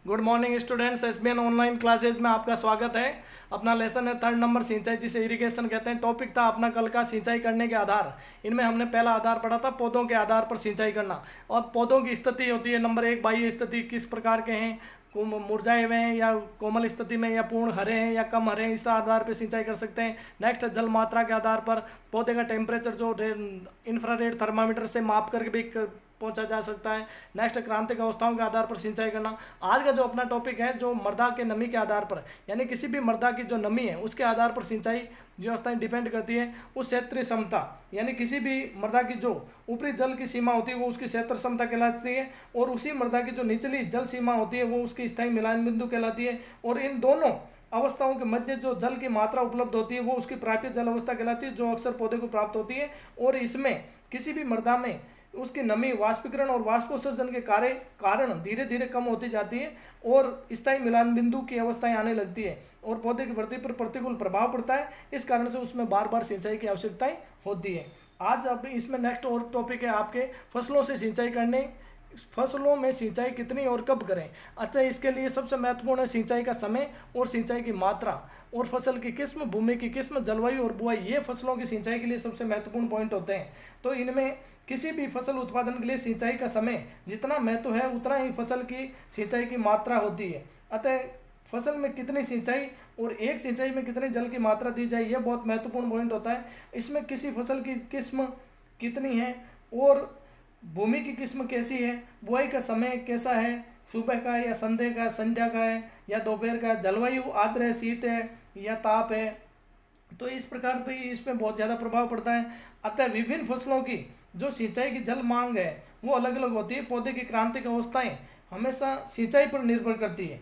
Good morning students, SBN online classes में आपका स्वागत है। अपना लेसन है 3rd नंबर सिंचाई, जिसे इरिगेशन कहते हैं। टॉपिक था अपना कल का सिंचाई करने के आधार। इनमें हमने पहला आधार पढ़ा था पौधों के आधार पर सिंचाई करना, और पौधों की स्थिति होती है नंबर 1 बाह्य स्थिति, किस प्रकार के हैं, मुरझाए हुए हैं या कोमल स्थिति में, या पूर्ण हरे हैं या कम हरे हैं, इस आधार पर सिंचाई कर सकते हैं। नेक्स्ट जल मात्रा के आधार पर पौधे का टेम्परेचर जो इंफ्रारेड थर्मामीटर से माप करके भी पहुंचा जा सकता है। नेक्स्ट क्रांतिक अवस्थाओं के आधार पर सिंचाई करना। आज का जो अपना टॉपिक है जो मृदा के नमी के आधार पर, यानी किसी भी मृदा की जो नमी है उसके आधार पर सिंचाई व्यवस्थाएं डिपेंड करती है। उस क्षेत्रीय क्षमता, यानी किसी भी मृदा की जो ऊपरी जल की सीमा होती है वो उसकी क्षेत्र क्षमता कहलाती है, और उसी मृदा की जो निचली जल सीमा होती है वो उसकी स्थायी मिलान बिंदु कहलाती है। और इन दोनों अवस्थाओं के मध्य जो जल की मात्रा उपलब्ध होती है वो उसकी प्राप्य जल अवस्था कहलाती है, जो अक्सर पौधे को प्राप्त होती है। और इसमें किसी भी मृदा में उसकी नमी वाष्पीकरण और वाष्पोत्सर्जन के कारण धीरे धीरे कम होती जाती है और स्थायी मिलान बिंदु की अवस्थाएं आने लगती है, और पौधे की वृद्धि पर प्रतिकूल प्रभाव पड़ता है। इस कारण से उसमें बार बार सिंचाई की आवश्यकताएं होती है। आज अब इसमें नेक्स्ट और टॉपिक है आपके फसलों से सिंचाई करने। फसलों में सिंचाई कितनी और कब करें। अच्छा, इसके लिए सबसे महत्वपूर्ण है सिंचाई का समय और सिंचाई की मात्रा, और फसल की किस्म, भूमि की किस्म, जलवायु और बुआई। ये फसलों की सिंचाई के लिए सबसे महत्वपूर्ण पॉइंट होते हैं। तो इनमें किसी भी फसल उत्पादन के लिए सिंचाई का समय जितना महत्व है उतना ही फसल की सिंचाई की मात्रा होती है। अतः फसल में कितनी सिंचाई और एक सिंचाई में कितने जल की मात्रा दी जाए, यह बहुत महत्वपूर्ण पॉइंट होता है। इसमें किसी फसल की किस्म कितनी है और भूमि की किस्म कैसी है, बुआई का समय कैसा है, सुबह का या संध्या का है या दोपहर का, जलवायु आर्द्र है, शीत है या ताप है, तो इस प्रकार पे इसमें बहुत ज़्यादा प्रभाव पड़ता है। अतः विभिन्न फसलों की जो सिंचाई की जल मांग है वो अलग अलग होती है। पौधे की क्रांतिक अवस्थाएं हमेशा सिंचाई पर निर्भर करती है,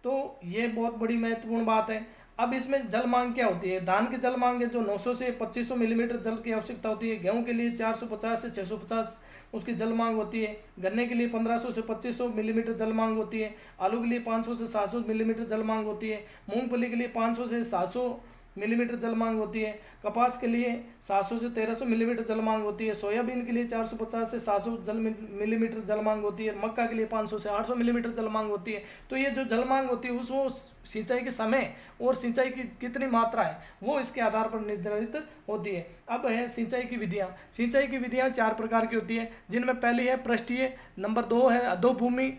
तो ये बहुत बड़ी महत्वपूर्ण बात है। अब इसमें जल मांग क्या होती है। धान की जल मांग है जो 900 से 2500 मिलीमीटर जल की आवश्यकता होती है। गेहूं के लिए 450 से 650 उसकी जल मांग होती है। गन्ने के लिए 1500 से 2500 मिलीमीटर जल मांग होती है। आलू के लिए 500 से 700 मिलीमीटर जल मांग होती है। मूंगफली के लिए 500 से 700 मिलीमीटर जल मांग होती है। कपास के लिए 700 से 1300 मिलीमीटर जल मांग होती है। सोयाबीन के लिए 450 से 700 मिलीमीटर जल मांग होती है। मक्का के लिए 500 से 800 मिलीमीटर जल मांग होती है। तो ये जो जल मांग होती है उसको सिंचाई के समय और सिंचाई की कितनी मात्रा है वो इसके आधार पर निर्धारित होती है। अब है सिंचाई की विधियाँ। सिंचाई की विधियाँ 4 प्रकार की होती है, जिनमें पहली है पृष्ठीय, नंबर 2 है अधोभूमि,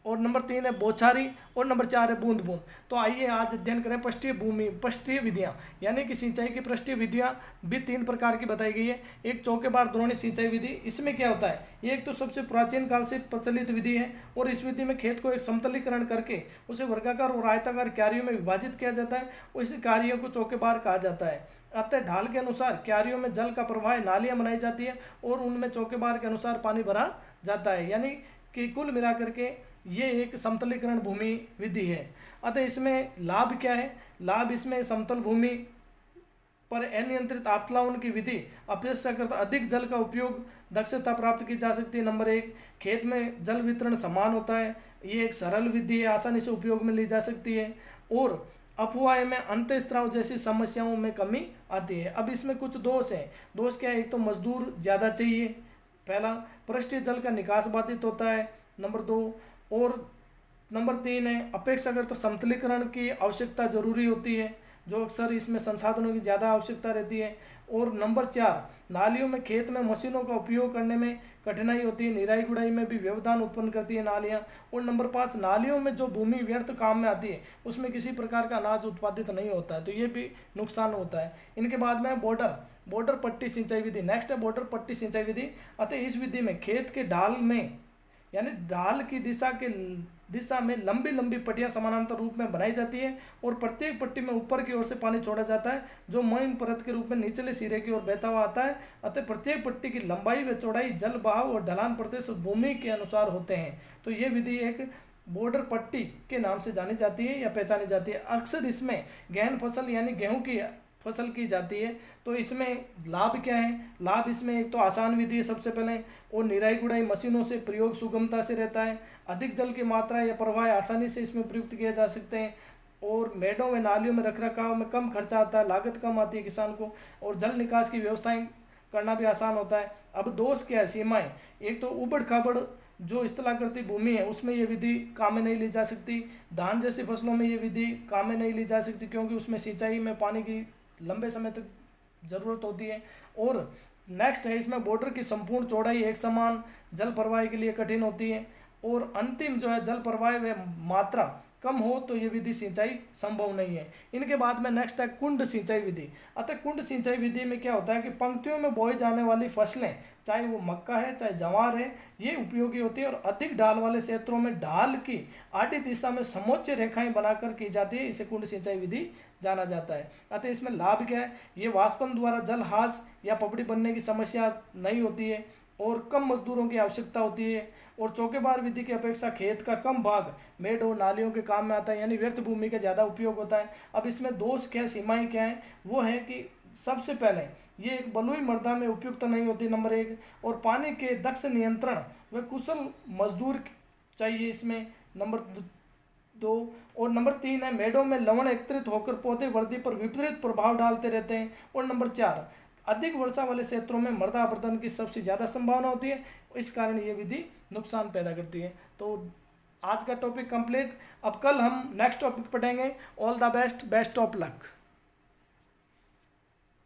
और नंबर 3 है बौछारी, और नंबर 4 है बूंद बूंद। तो आइए आज अध्ययन करें पृष्ठीय विधियाँ, यानी कि सिंचाई की पृष्ठीय विधियाँ भी 3 प्रकार की बताई गई है। एक चौकेबार द्रोणी सिंचाई विधि। इसमें क्या होता है, ये एक तो सबसे प्राचीन काल से प्रचलित विधि है, और इस विधि में खेत को एक समतलीकरण करके उसे वर्गाकार और आयताकार क्यारियों में विभाजित किया जाता है। उस कार्यों को चौकेबार कहा जाता है। अतः ढाल के अनुसार क्यारियों में जल का प्रवाह नालियाँ बनाई जाती है और उनमें चौकेबार के अनुसार पानी भरा जाता है, यानी कि कुल मिलाकर के ये एक समतलीकरण भूमि विधि है। अतः इसमें लाभ क्या है। लाभ इसमें समतल भूमि पर अनियंत्रित आपतलावन की विधि अपेक्षाकृत अधिक जल का उपयोग दक्षता प्राप्त की जा सकती है। नंबर 1, खेत में जल वितरण समान होता है। ये एक सरल विधि है, आसानी से उपयोग में ली जा सकती है, और अफवाह में अंतःस्राव जैसी समस्याओं में कमी आती है। अब इसमें कुछ दोष हैं। दोष क्या है, एक तो मजदूर ज़्यादा चाहिए, पहला। पृष्ठीय जल का निकास बाधित होता है, नंबर 2। और नंबर 3 है अपेक्षाकृत समतलीकरण की आवश्यकता जरूरी होती है, जो अक्सर इसमें संसाधनों की ज़्यादा आवश्यकता रहती है। और नंबर 4, नालियों में खेत में मशीनों का उपयोग करने में कठिनाई होती है, निराई गुड़ाई में भी व्यवधान उत्पन्न करती है नालियाँ। और नंबर 5, नालियों में जो भूमि व्यर्थ काम में आती है उसमें किसी प्रकार का अनाज उत्पादित नहीं होता है, तो ये भी नुकसान होता है। इनके बाद में बॉर्डर पट्टी सिंचाई विधि। नेक्स्ट है बॉर्डर पट्टी सिंचाई विधि। अतः इस विधि में खेत के ढाल में, यानी ढाल की दिशा में लंबी लंबी पट्टियां समानांतर रूप में बनाई जाती है, और प्रत्येक पट्टी में ऊपर की ओर से पानी छोड़ा जाता है जो महीन परत के रूप में निचले सिरे की ओर बहता हुआ आता है। अतः प्रत्येक पट्टी की लंबाई व चौड़ाई जल बहाव और ढलान प्रदेश भूमि के अनुसार होते हैं। तो ये विधि एक बॉर्डर पट्टी के नाम से जानी जाती है या पहचानी जाती है। अक्सर इसमें गहन फसल यानी गेहूं की फसल की जाती है। तो इसमें लाभ क्या है। लाभ इसमें एक तो आसान विधि है सबसे पहले, और निराई गुड़ाई मशीनों से प्रयोग सुगमता से रहता है। अधिक जल की मात्रा या प्रवाह आसानी से इसमें प्रयुक्त किए जा सकते हैं, और मेड़ों व नालियों में रखरखाव में कम खर्चा आता है, लागत कम आती है किसान को, और जल निकास की व्यवस्थाएं करना भी आसान होता है। अब दोष क्या है, सीमाएं। एक तो उबड़ खाबड़ जो स्थलाकृति भूमि है उसमें ये विधि काम में नहीं ली जा सकती। धान जैसी फसलों में ये विधि काम में नहीं ली जा सकती, क्योंकि उसमें सिंचाई में पानी की लंबे समय तक ज़रूरत होती है। और नेक्स्ट है, इसमें बॉर्डर की संपूर्ण चौड़ाई एक समान जल प्रवाह के लिए कठिन होती है। और अंतिम जो है, जल प्रवाह व मात्रा कम हो तो ये विधि सिंचाई संभव नहीं है। इनके बाद में नेक्स्ट है कुंड सिंचाई विधि। अतः कुंड सिंचाई विधि में क्या होता है कि पंक्तियों में बोई जाने वाली फसलें, चाहे वो मक्का है चाहे जवार है, ये उपयोगी होती है और अधिक ढाल वाले क्षेत्रों में ढाल की आड़ी दिशा में समोच्च रेखाएं बनाकर की जाती है। इसे कुंड सिंचाई विधि जाना जाता है। अतः इसमें लाभ क्या है, ये वाष्पन द्वारा जल हास या पपड़ी बनने की समस्या नहीं होती है और कम मजदूरों की आवश्यकता होती है। और चौकेबार विधि की अपेक्षा खेत का कम भाग मेड़ और नालियों के काम में आता है, यानी व्यर्थ भूमि का ज़्यादा उपयोग होता है। अब इसमें दोष क्या, सीमाएं क्या हैं, वो है कि सबसे पहले ये एक बलुई मृदा में उपयुक्त नहीं होती, नंबर 1। और पानी के दक्ष नियंत्रण व कुशल मजदूर चाहिए इसमें, नंबर 2। और नंबर 3 है, मेड़ों में लवण एकत्रित होकर पौधे वृद्धि पर विपरीत प्रभाव डालते रहते हैं। और नंबर 4, अधिक वर्षा वाले क्षेत्रों में मृदा अपरदन की सबसे ज़्यादा संभावना होती है, इस कारण ये विधि नुकसान पैदा करती है। तो आज का टॉपिक कंप्लीट। अब कल हम नेक्स्ट टॉपिक पढ़ेंगे। All the best, best of luck.